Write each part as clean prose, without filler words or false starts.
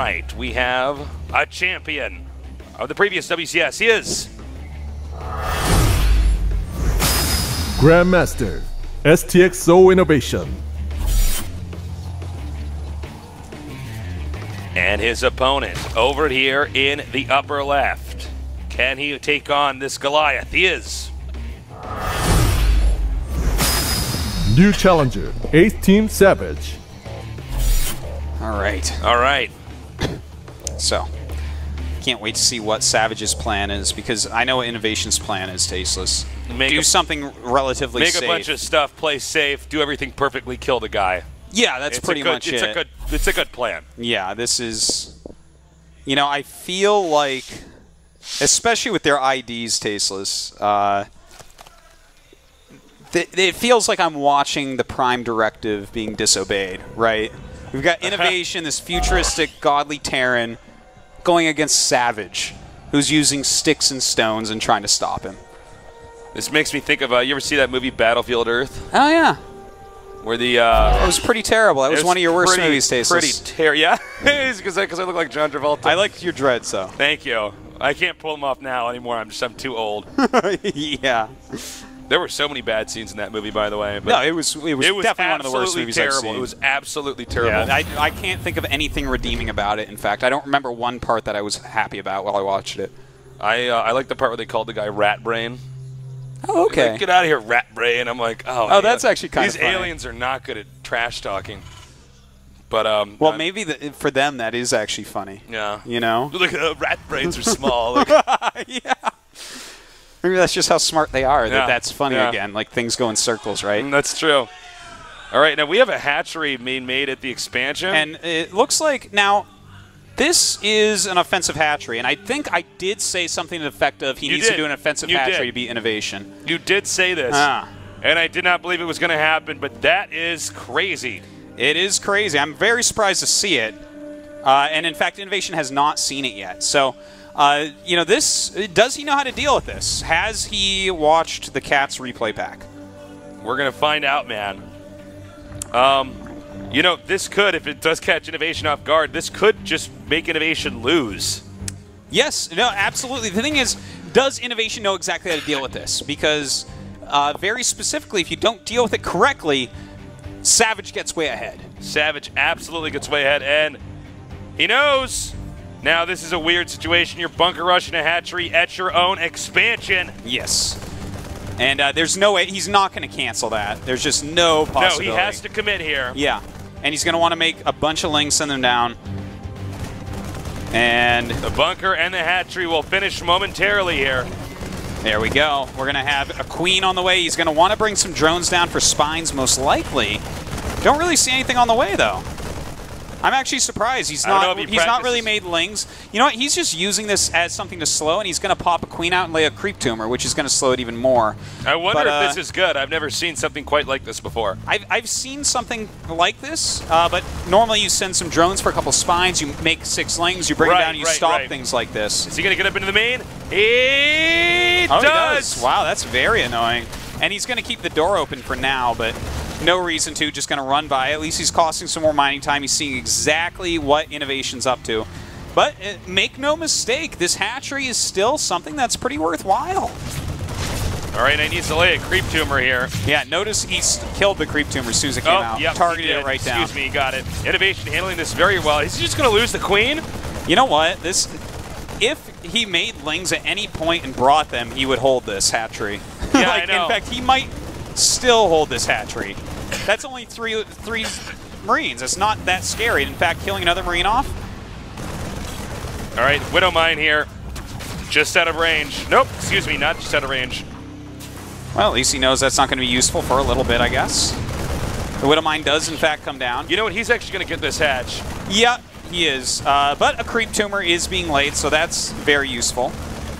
right, we have a champion of the previous WCS. He is Grandmaster, STXO Innovation. And his opponent over here in the upper left. Can he take on this Goliath? He is New challenger, 8th Team Savage. All right. all right. So, can't wait to see what Savage's plan is, because I know what Innovation's plan is, Tasteless. Do something relatively safe. Make a bunch of stuff, play safe, do everything perfectly, kill the guy. Yeah, that's pretty much it. It's a good plan. Yeah, this is... You know, I feel like, especially with their IDs, Tasteless, it feels like I'm watching the Prime Directive being disobeyed, right? We've got Innovation, this futuristic, godly Terran, going against Savage, who's using sticks and stones and trying to stop him. This makes me think of, you ever see that movie Battlefield Earth? Oh, yeah. Where the... it was pretty terrible. That was one of your worst movies, Tasteless. Pretty terrible. Yeah? Because I look like John Travolta. I liked your dreads, though. Thank you. I can't pull them off now anymore. I'm too old. Yeah. There were so many bad scenes in that movie, by the way. But no, it was definitely one of the worst movies terrible. I've seen. It was absolutely terrible. Yeah, I can't think of anything redeeming about it. In fact, I don't remember one part that I was happy about while I watched it. I like the part where they called the guy Rat Brain. Oh, okay. Like, get out of here, Rat Brain. I'm like, oh, that's actually kind of funny. These aliens are not good at trash talking. But well, maybe for them that is actually funny. Yeah. You know? Look, rat brains are small. Yeah. Maybe that's just how smart they are. Yeah. That's funny again. Like, things go in circles, right? That's true. All right, now we have a hatchery being made at the expansion. And it looks like, now, this is an offensive hatchery, and I think I did say something to the effect of he needs to do an offensive hatchery to be Innovation. You did say this, and I did not believe it was going to happen, but that is crazy. It is crazy. I'm very surprised to see it, and in fact, Innovation has not seen it yet. So, you know, does he know how to deal with this? Has he watched the Cats replay pack? We're going to find out, man. You know, this could, if it does catch Innovation off guard, this could just make Innovation lose. Yes, no, absolutely. The thing is, does Innovation know exactly how to deal with this? Because very specifically, if you don't deal with it correctly, Savage gets way ahead. Savage absolutely gets way ahead, and he knows. Now, this is a weird situation. You're bunker rushing a hatchery at your own expansion. Yes. And there's no way. He's not going to cancel that. There's just no possibility. No, he has to commit here. Yeah. And he's going to want to make a bunch of links, send them down. And the bunker and the hatchery will finish momentarily here. There we go. We're going to have a queen on the way. He's going to want to bring some drones down for spines, most likely. Don't really see anything on the way, though. I'm actually surprised he's not really made lings. You know what? He's just using this as something to slow, and he's going to pop a queen out and lay a creep tumor, which is going to slow it even more. I wonder if this is good. I've never seen something quite like this before. I've seen something like this, but normally you send some drones for a couple spines, you make 6 lings, you bring them down, and you stop things like this. Is he going to get up into the main? He does! Wow, that's very annoying. And he's going to keep the door open for now, but no reason to, just going to run by. At least he's costing some more mining time. He's seeing exactly what Innovation's up to. But make no mistake, this hatchery is still something that's pretty worthwhile. All right, he needs to lay a creep tumor here. Yeah, notice he's killed the creep tumor as soon as it came out. Yep, targeted it right down. Excuse me, he got it. Innovation handling this very well. Is he just going to lose the queen? You know what? If he made lings at any point and brought them, he would hold this hatchery. Yeah, I know. In fact, he might still hold this hatchery. That's only three Marines. It's not that scary. In fact, killing another Marine off. All right, Widow Mine here. Just out of range. Nope, excuse me, not just out of range. Well, at least he knows that's not going to be useful for a little bit, I guess. The Widow Mine does, in fact, come down. You know what? He's actually going to get this hatch. Yeah, he is. But a creep tumor is being laid, so that's very useful.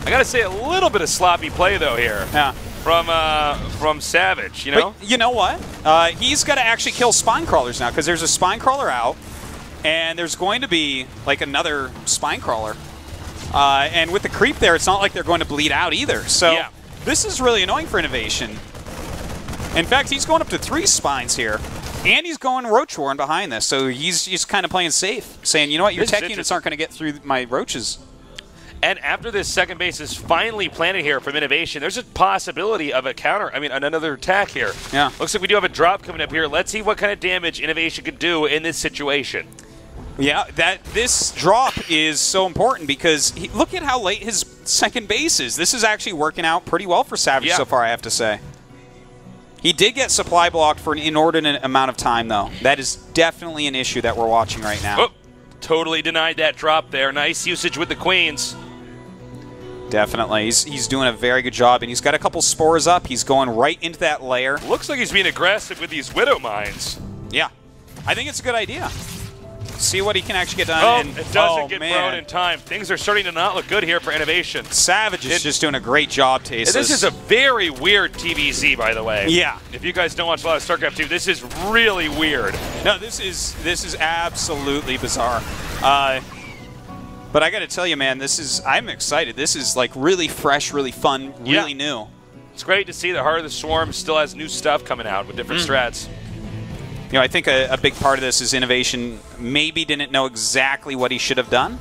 I got to say, a little bit of sloppy play, though, here. Yeah. From Savage, you know? But you know what? He's got to actually kill spine crawlers now, because there's a spine crawler out, and there's going to be, like, another spine crawler. And with the creep there, it's not like they're going to bleed out either. So this is really annoying for Innovation. In fact, he's going up to 3 spines here. And he's going Roach Warren behind this, so he's just kind of playing safe, saying, you know what, your tech units aren't going to get through my Roaches. And after this second base is finally planted here from Innovation, there's a possibility of a counter, another attack here. Yeah. Looks like we do have a drop coming up here. Let's see what kind of damage Innovation could do in this situation. Yeah, this drop is so important because look at how late his second base is. This is actually working out pretty well for Savage so far, I have to say. He did get supply blocked for an inordinate amount of time, though. That is definitely an issue that we're watching right now. Oh, totally denied that drop there. Nice usage with the Queens. Definitely. He's doing a very good job, and he's got a couple spores up. He's going right into that layer. Looks like he's being aggressive with these Widow Mines. Yeah. I think it's a good idea. See what he can actually get done. Oh, and, it doesn't get thrown in time. Things are starting to not look good here for Innovation. Savage is just doing a great job, Tasteless. This is a very weird TVZ, by the way. Yeah. If you guys don't watch a lot of StarCraft 2, this is really weird. No, this is absolutely bizarre. But I got to tell you, man, I'm excited. This is like really fresh, really fun, really new. It's great to see that Heart of the Swarm still has new stuff coming out with different strats. You know, I think a big part of this is Innovation maybe didn't know exactly what he should have done.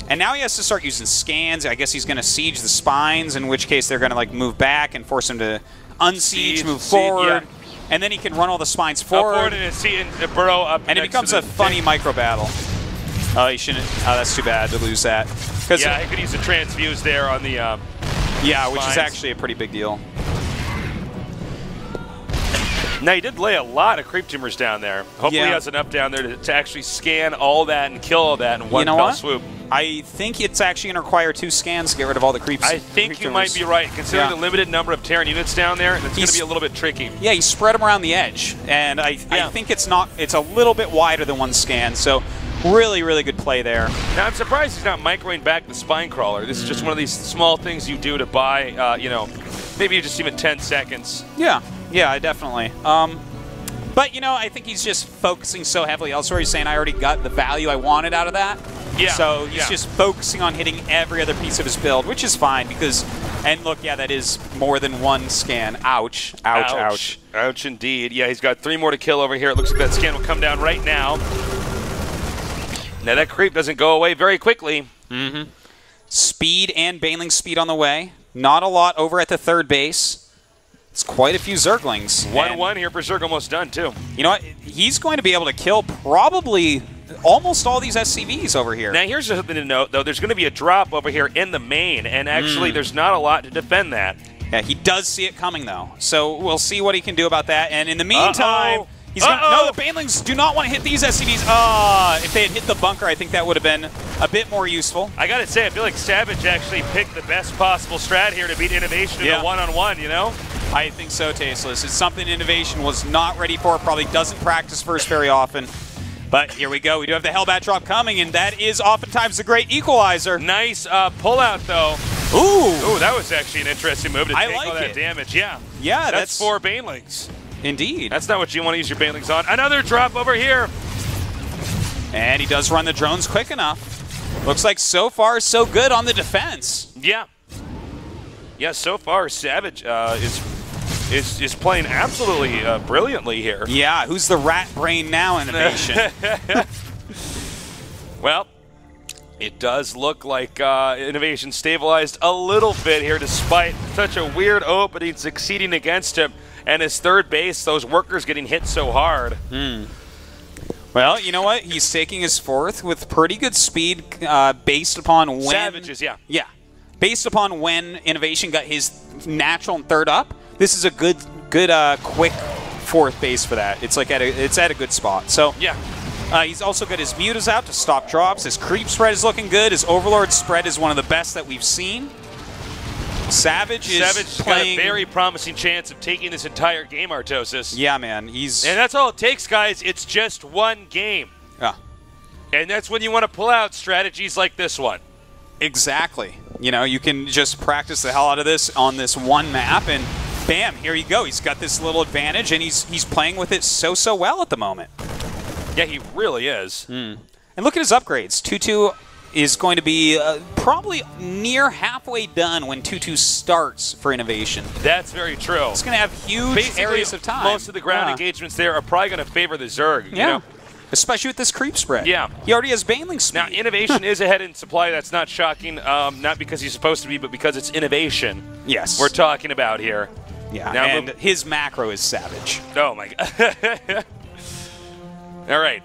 And now he has to start using scans. I guess he's going to siege the spines, in which case they're going to like move back and force him to unsiege, move forward. And then he can run all the spines forward. And burrow up. And it becomes a funny micro battle. Oh, he shouldn't. Oh, that's too bad to lose that. Yeah, he could use a transfuse there on the which is actually a pretty big deal. Now, he did lay a lot of creep tumors down there. Hopefully he has enough down there to actually scan all that and kill all that in one fell swoop. I think it's actually going to require 2 scans to get rid of all the creeps. I think you might be right. Considering the limited number of Terran units down there, it's going to be a little bit tricky. Yeah, he spread them around the edge. And I think it's a little bit wider than 1 scan. So really, really good play there. Now, I'm surprised he's not microing back the spine crawler. This is just one of these small things you do to buy, maybe just even 10 seconds. Yeah, definitely. But, I think he's just focusing so heavily elsewhere. He's saying, I already got the value I wanted out of that. Yeah. So he's just focusing on hitting every other piece of his build, which is fine because, and look, that is more than 1 scan. Ouch. Ouch, ouch. Ouch, indeed. Yeah, he's got 3 more to kill over here. It looks like that scan will come down right now. Now, that creep doesn't go away very quickly. Speed and Baneling speed on the way. Not a lot over at the third base. It's quite a few Zerglings. 1-1 here for Zerg, almost done, too. You know what? He's going to be able to kill probably almost all these SCVs over here. Now, here's something to note, though. There's going to be a drop over here in the main, and actually there's not a lot to defend that. Yeah, he does see it coming, though. So we'll see what he can do about that. And in the meantime, he's going to... No, the Banelings do not want to hit these SCVs. If they had hit the bunker, I think that would have been a bit more useful. I got to say, I feel like Savage actually picked the best possible strat here to beat Innovation in a one-on-one, you know? I think so, Tasteless. It's something Innovation was not ready for, probably doesn't practice first very often. But here we go. We do have the Hellbat drop coming, and that is oftentimes the great equalizer. Nice pullout, though. Ooh, that was actually an interesting move to take all that damage. Yeah, that's 4 Banelings. Indeed. That's not what you want to use your Banelings on. Another drop over here. And he does run the drones quick enough. Looks like so far so good on the defense. Yeah. Yeah, so far Savage is playing absolutely brilliantly here. Yeah, who's the rat brain now, Innovation? Well, it does look like Innovation stabilized a little bit here despite such a weird opening succeeding against him. And his third base, those workers getting hit so hard. Well, you know what? He's taking his 4th with pretty good speed based upon when... Savages, yeah. Yeah. Based upon when Innovation got his natural and 3rd up, this is a good quick 4th base for that. It's like it's at a good spot. So yeah. He's also got his mutas out to stop drops. His creep spread is looking good. His Overlord spread is one of the best that we've seen. Savage got a very promising chance of taking this entire game, Artosis. Yeah, man. And that's all it takes, guys. It's just 1 game. Yeah. And that's when you want to pull out strategies like this one. Exactly. You can just practice the hell out of this on this 1 map, and bam, here you go. He's got this little advantage, and he's playing with it so well at the moment. Yeah, he really is. And look at his upgrades. 2-2 is going to be probably near halfway done when 2-2 starts for Innovation. That's very true. It's going to have huge Basically, areas of time. Most of the ground engagements there are probably going to favor the Zerg. Yeah. You know? Especially with this creep spread. Yeah. He already has Baneling speed. Now, Innovation is ahead in supply. That's not shocking, not because he's supposed to be, but because it's Innovation. Yes. We're talking about here. Yeah, now and his macro is savage. Oh, my God. All right.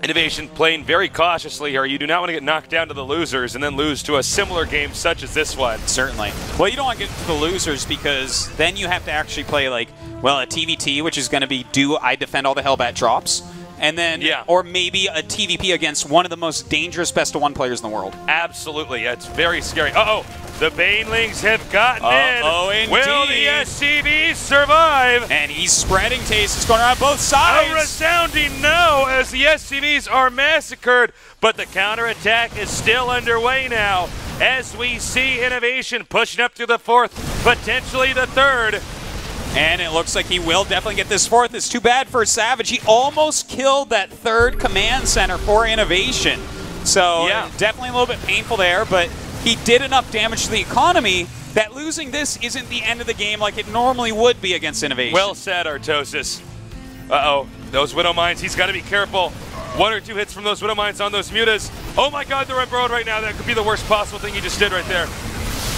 Innovation playing very cautiously here. You do not want to get knocked down to the losers and then lose to a similar game such as this one. Certainly. Well, you don't want to get to the losers because then you have to actually play like, well, a TVT, which is going to be do I defend all the Hellbat drops, and then, or maybe a TVP against one of the most dangerous best-of-1 players in the world. Absolutely. It's very scary. Uh-oh. The Banelings have gotten in. Oh, indeed. Will the SCVs survive? And he's spreading Tasteless going around both sides. A resounding no as the SCVs are massacred, but the counterattack is still underway now as we see Innovation pushing up to the 4th, potentially the 3rd. And it looks like he will definitely get this 4th. It's too bad for Savage. He almost killed that 3rd command center for Innovation. So definitely a little bit painful there, but he did enough damage to the economy that losing this isn't the end of the game like it normally would be against Innovation. Well said, Artosis. Uh-oh, those Widow Mines, he's got to be careful. 1 or 2 hits from those Widow Mines on those Mutas. Oh my God, they're on road right now. That could be the worst possible thing he just did right there.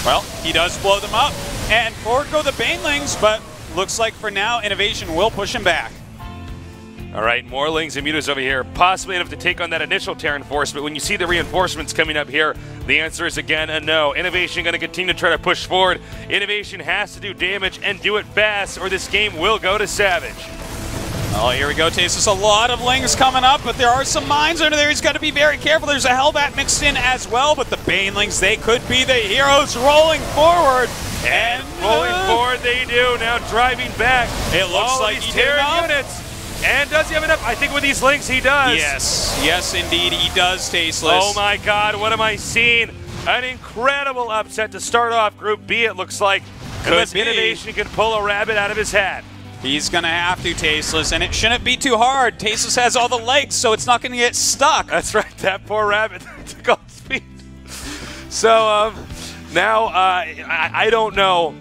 Well, he does blow them up, and forward go the Banelings, but looks like for now, Innovation will push him back. All right, more Lings and Mutas over here, possibly enough to take on that initial Terran force, but when you see the reinforcements coming up here, the answer is again a no. Innovation going to continue to try to push forward. Innovation has to do damage and do it fast, or this game will go to Savage. Oh, here we go, Tasteless. A lot of Lings coming up, but there are some mines under there. He's got to be very careful. There's a Hellbat mixed in as well, but the Banelings, they could be the heroes rolling forward. And rolling forward they do, now driving back. It looks like these Terran units. And does he have enough? I think with these Lings he does. Yes, yes indeed he does, Tasteless. Oh my God, what am I seeing? An incredible upset to start off Group B, it looks like. Unless Innovation can pull a rabbit out of his hat. He's going to have to, Tasteless, and it shouldn't be too hard. Tasteless has all the legs, so it's not going to get stuck. That's right, that poor rabbit took off speed. So now I don't know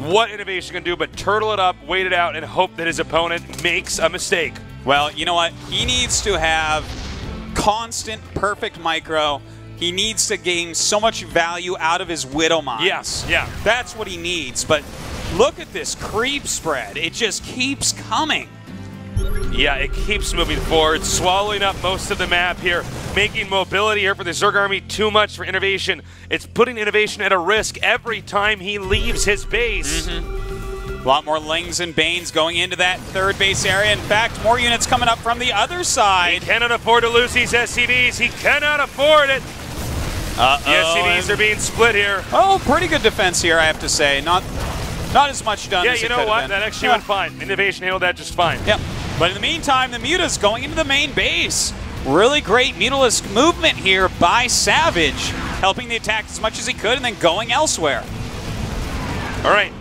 what Innovation can do, but turtle it up, wait it out, and hope that his opponent makes a mistake. Well, you know what? He needs to have constant, perfect micro. He needs to gain so much value out of his Widow Mines. Yes, yeah. That's what he needs, but look at this creep spread. It just keeps coming. Yeah, it keeps moving forward, swallowing up most of the map here, making mobility here for the Zerg Army too much for Innovation. It's putting Innovation at a risk every time he leaves his base. A lot more Lings and Banes going into that 3rd base area. In fact, more units coming up from the other side. He cannot afford to lose these SCVs. He cannot afford it. The SCVs are being split here. Oh, pretty good defense here, I have to say. Not as much done as it could have been. Yeah, you know what? That actually went fine. Innovation handled that just fine. Yep. But in the meantime, the Muta's going into the main base. Really great mutalist movement here by Savage, helping the attack as much as he could and then going elsewhere. All right.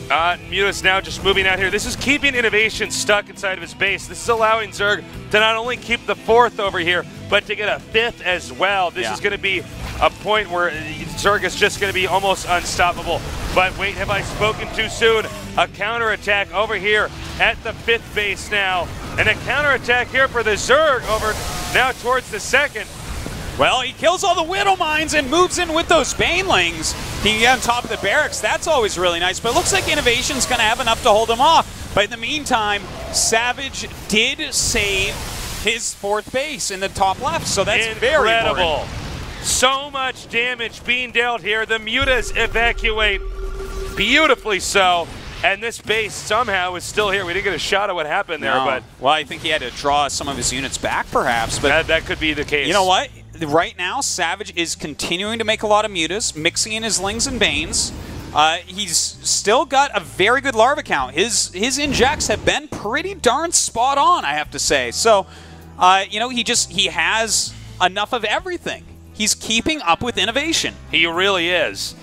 Mutas now just moving out here. This is keeping Innovation stuck inside of his base. This is allowing Zerg to not only keep the 4th over here, but to get a 5th as well. This is going to be a point where Zerg is just going to be almost unstoppable. But wait, have I spoken too soon? A counterattack over here at the 5th base now. And a counterattack here for the Zerg over now towards the 2nd. Well, he kills all the Widow Mines and moves in with those Banelings. He can get on top of the barracks. That's always really nice. But it looks like Innovation's going to have enough to hold him off. But in the meantime, Savage did save his 4th base in the top left. So that's very important. So much damage being dealt here. The Mutas evacuate beautifully so. And this base somehow is still here. We didn't get a shot at what happened there, but well, I think he had to draw some of his units back, perhaps. But that could be the case. You know what? Right now, Savage is continuing to make a lot of Mutas, mixing in his Lings and Banes. He's still got a very good Larva count. His injects have been pretty darn spot on, I have to say. So, you know, he has enough of everything. He's keeping up with Innovation. He really is.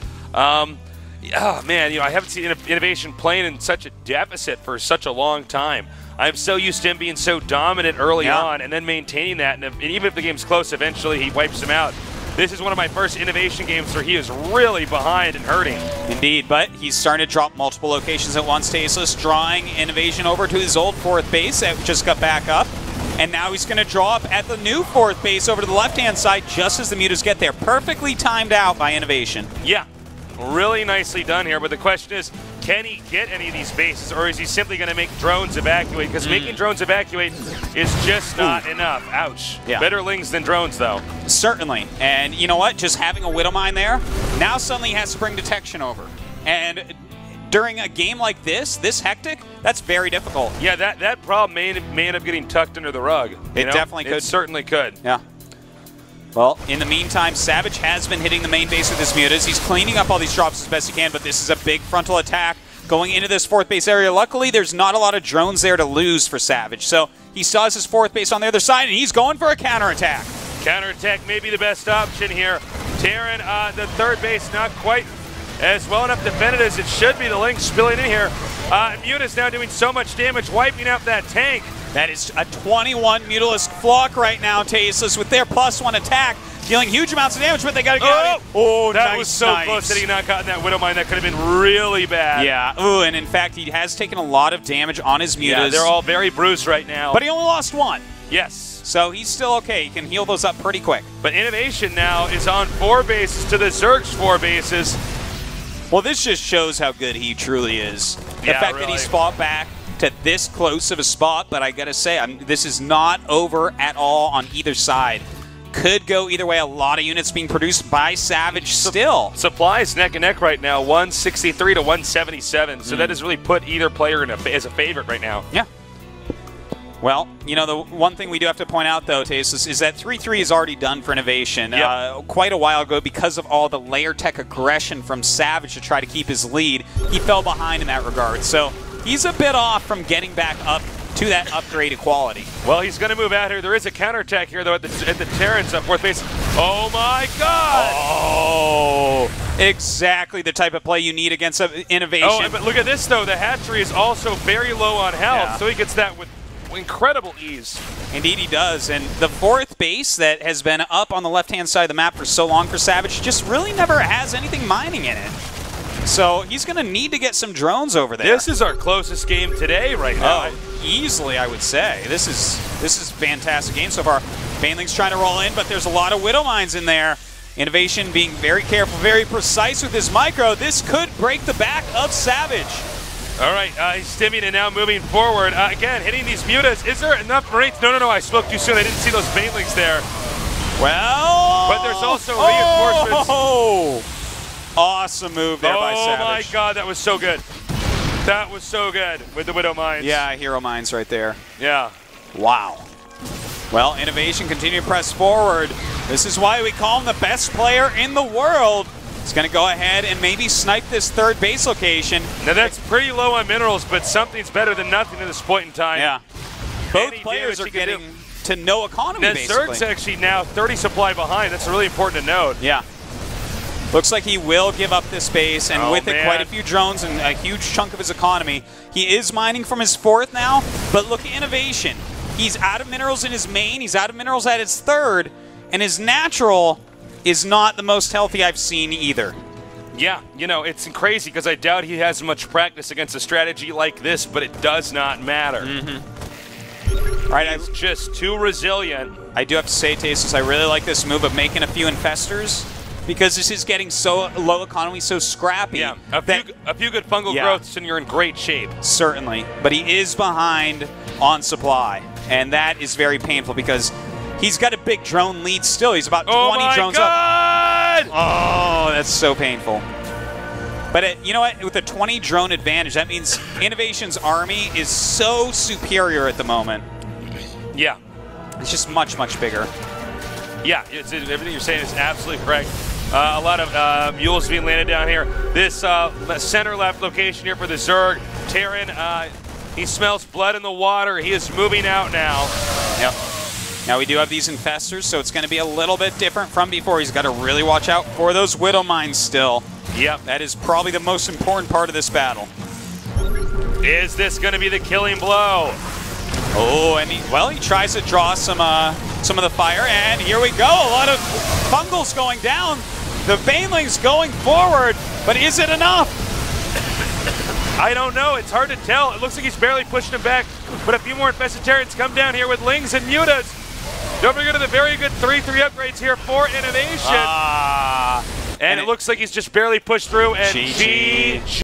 Oh man, you know, I haven't seen Innovation playing in such a deficit for such a long time. I'm so used to him being so dominant early on and then maintaining that. And even if the game's close, eventually he wipes him out. This is one of my first Innovation games where he is really behind and hurting. Indeed, but he's starting to drop multiple locations at once. Tasteless drawing Innovation over to his old 4th base that just got back up. And now he's going to draw up at the new 4th base over to the left-hand side just as the mutas get there. Perfectly timed out by Innovation. Yeah, really nicely done here. But the question is, can he get any of these bases, or is he simply going to make drones evacuate? Because making drones evacuate is just not enough. Ouch. Yeah. Better lings than drones, though. Certainly. And you know what? Just having a Widow Mine there, now suddenly he has to bring detection over. And during a game like this hectic, that's very difficult. Yeah, that problem may end up getting tucked under the rug. It definitely could. It certainly could. Yeah. Well, in the meantime, Savage has been hitting the main base with his mutas. He's cleaning up all these drops as best he can, but this is a big frontal attack going into this 4th base area. Luckily, there's not a lot of drones there to lose for Savage, so he still has his 4th base on the other side, and he's going for a counterattack. Counterattack may be the best option here. Terran, the 3rd base, not quite as well enough defended as it should be. The Link spilling in here. Muta's now doing so much damage, wiping out that tank. That is a 21 Mutalisk Flock right now, Tasteless, with their +1 attack, dealing huge amounts of damage, but they got to get out of here. Oh, that was so close that he not gotten that Widow Mine. That could have been really bad. Yeah. Ooh, and in fact, he has taken a lot of damage on his mutas. Yeah, they're all very bruised right now. But he only lost 1. Yes. So he's still okay. He can heal those up pretty quick. But Innovation now is on 4 bases to the Zerg's 4 bases. Well, this just shows how good he truly is. The fact that he's fought back to this close of a spot, but I gotta say, this is not over at all on either side. Could go either way. A lot of units being produced by Savage still. Supplies neck and neck right now, 163 to 177. So that has really put either player as a favorite right now. Yeah. Well, you know, the one thing we do have to point out, though, Tasteless, is that 3-3 is already done for Innovation. Yep. Quite a while ago, because of all the layer tech aggression from Savage to try to keep his lead, he fell behind in that regard. So he's a bit off from getting back up to that upgraded quality. Well, he's going to move out here. There is a counterattack here, though, at the Terran's 4th base. Oh, my God! Oh, exactly the type of play you need against Innovation. Oh, but look at this, though. The hatchery is also very low on health, so he gets that with incredible ease. Indeed he does, and the 4th base that has been up on the left-hand side of the map for so long for Savage just really never has anything mining in it. So he's going to need to get some drones over there. This is our closest game today right now. Oh, easily, I would say. This is a fantastic game so far. Baneling's trying to roll in, but there's a lot of Widow Mines in there. Innovation being very careful, very precise with his micro. This could break the back of Savage. All right, he's stimming and now moving forward. Again, hitting these mutas. Is there enough Marines? No, I spoke too soon. I didn't see those Banelings there. Well, but there's also reinforcements. Oh, awesome move there by Savage. Oh my God, that was so good. That was so good with the Widow Mines. Yeah, Hero Mines right there. Yeah. Wow. Well, Innovation continue to press forward. This is why we call him the best player in the world. He's going to go ahead and maybe snipe this 3rd base location. Now that's pretty low on minerals, but something's better than nothing at this point in time. Yeah. Both players are getting to no economy, basically. Zerg's actually now 30 supply behind. That's really important to note. Yeah. Looks like he will give up this base, and with it, quite a few drones and a huge chunk of his economy. He is mining from his 4th now, but look at Innovation. He's out of minerals in his main, he's out of minerals at his 3rd, and his natural is not the most healthy I've seen either. Yeah, you know, it's crazy because I doubt he has much practice against a strategy like this, but it does not matter. All right, he's just too resilient. I do have to say, Tasteless, I really like this move of making a few infestors because this is getting so low economy, so scrappy. Yeah, a few good fungal growths and you're in great shape. Certainly, but he is behind on supply, and that is very painful because he's got a big drone lead still. He's about 20 drones up. Oh, that's so painful. But you know what? With a 20 drone advantage, that means Innovation's army is so superior at the moment. Yeah. It's just much, much bigger. Yeah, everything you're saying is absolutely correct. A lot of mules being landed down here. This center left location here for the Zerg. Terran, he smells blood in the water. He is moving out now. Yep. Now we do have these infestors, so it's going to be a little bit different from before. He's got to really watch out for those Widow Mines still. Yep. That is probably the most important part of this battle. Is this going to be the killing blow? Oh, and he tries to draw some of the fire, and here we go. A lot of fungals going down. The Baneling's going forward, but is it enough? I don't know. It's hard to tell. It looks like he's barely pushing him back, but a few more Infestitarians come down here with Lings and Mutas. Don't forget the very good 3-3 upgrades here for Innovation. And it looks like he's just barely pushed through, and GG.